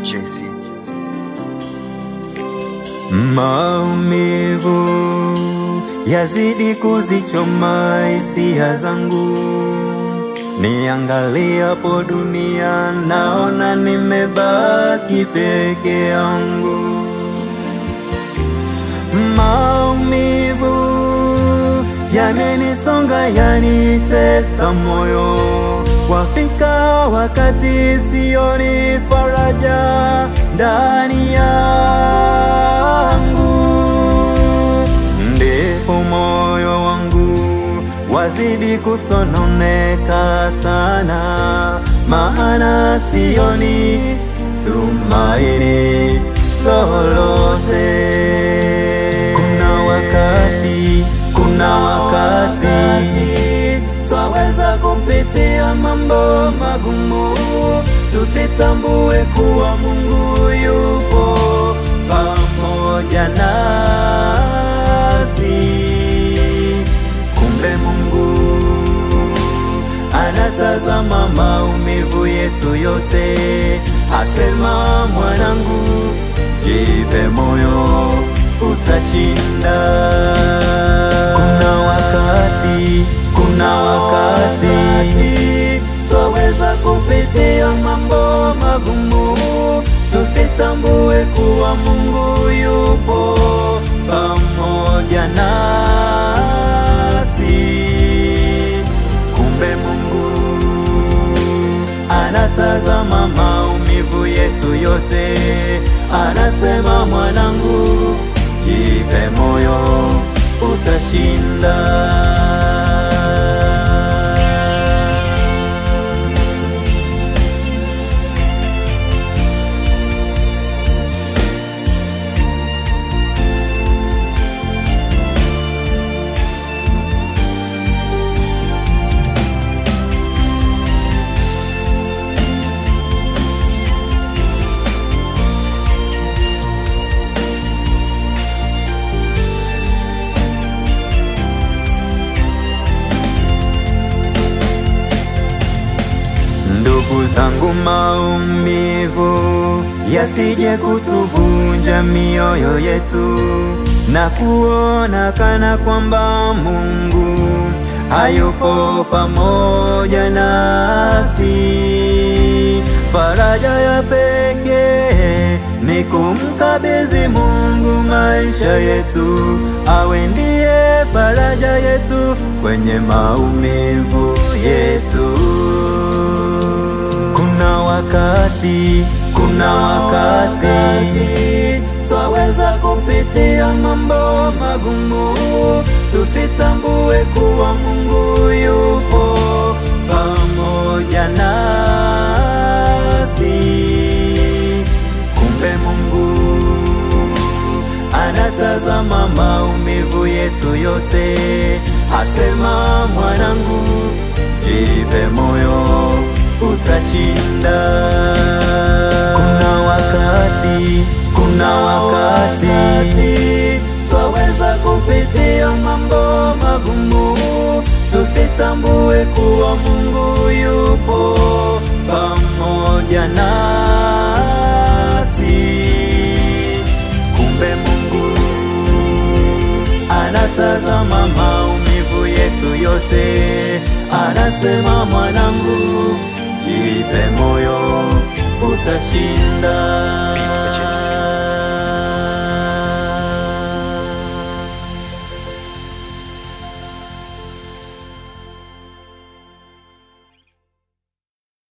JC. Maumivu yazidi kuzichoma hisia zangu, niangaliapo dunia naona nimebaki peke yangu. Maumivu yamenisonga, yanitesa moyo, wafika wakati sioni faraja ndani yangu. Ndipo moyo wangu wazidi kusononeka sana, maana sioni tumaini lolote. Kuna wakati twaweza kupitia mambo magumu, tusitambue kuwa Mungu yupo pamoja nasi. Kumbe Mungu anatazama maumivu yetu yote, asema mwanangu, jipe moyo, utashinda. Kuna wakati twaweza kupitia mambo magumu, tusitambue kuwa Mungu yupo pamoja nasi. Kumbe Mungu anatazama maumivu yetu yote, anasema mwanangu, jipe moyo, utashinda. Ndugu zangu, maumivu yasije kutuvunja mioyo yetu na kuona kana kwamba Mungu hayupo pamoja nasi. Faraja ya pekee ni kumkabidhi Mungu maisha yetu, awe ndiye faraja yetu kwenye maumivu yetu. Kuna wakati twaweza kupitia mambo magumu, tusitambue kuwa Mungu yupo pamoja nasi. Kumbe Mungu anatazama maumivu yetu yote, asema mwanangu, jipe moyo, utashinda. Kuna wakati twaweza kupitia mambo magumu, tusitambue kuwa Mungu yupo pamoja nasi. Kumbe Mungu anatazama maumivu yetu yote, anasema mwanangu, jipe moyo, utashinda.